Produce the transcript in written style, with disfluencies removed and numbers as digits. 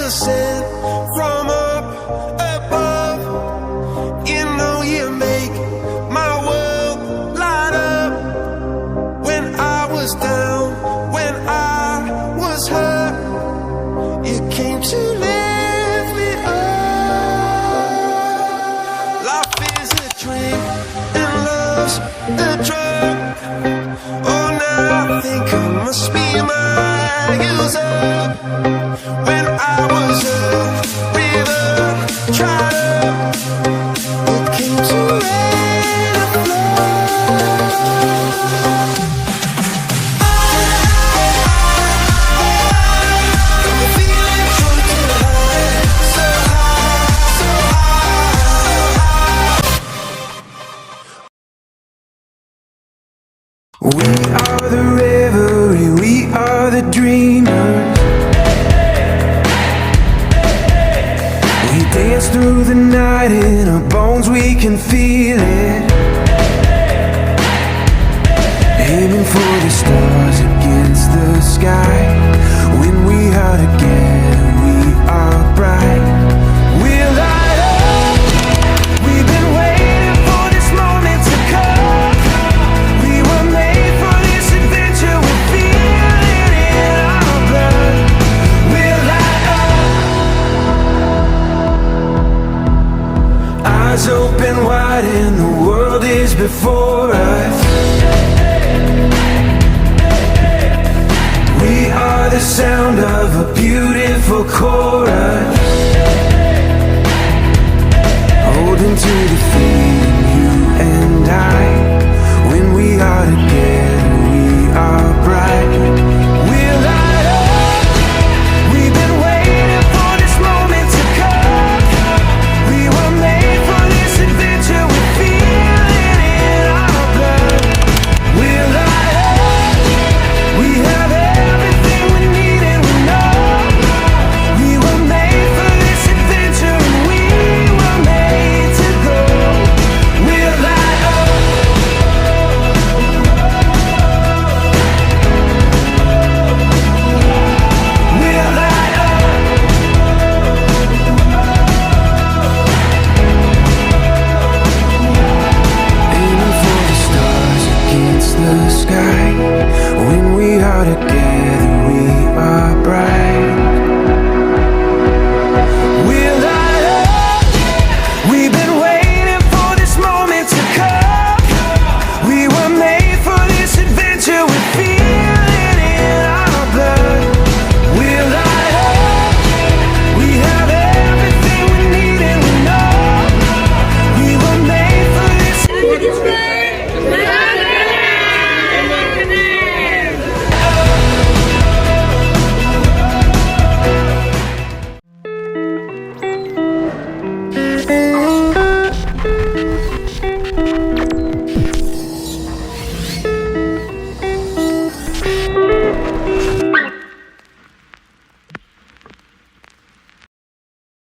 were sent from up above. You know you make my world light up. When I was down, when I was hurt, you came to lift me up. Life is a drink and love's a drug. Oh, now I think I must be my user. When I was a river dried up, it came to rain and flood. I'm feeling drunk and high, so high, so high. We are the revelry, we are the dreamers. We dance through the night, in our bones we can feel it. Aiming for the stars against the sky. When we are together, we are bright. We'll light up. We've been waiting for this moment to come. We were made for this adventure. We feel it in our blood. We'll light up. Eyes open wide and the world is before us. We are the sound of a beautiful chorus. Holding to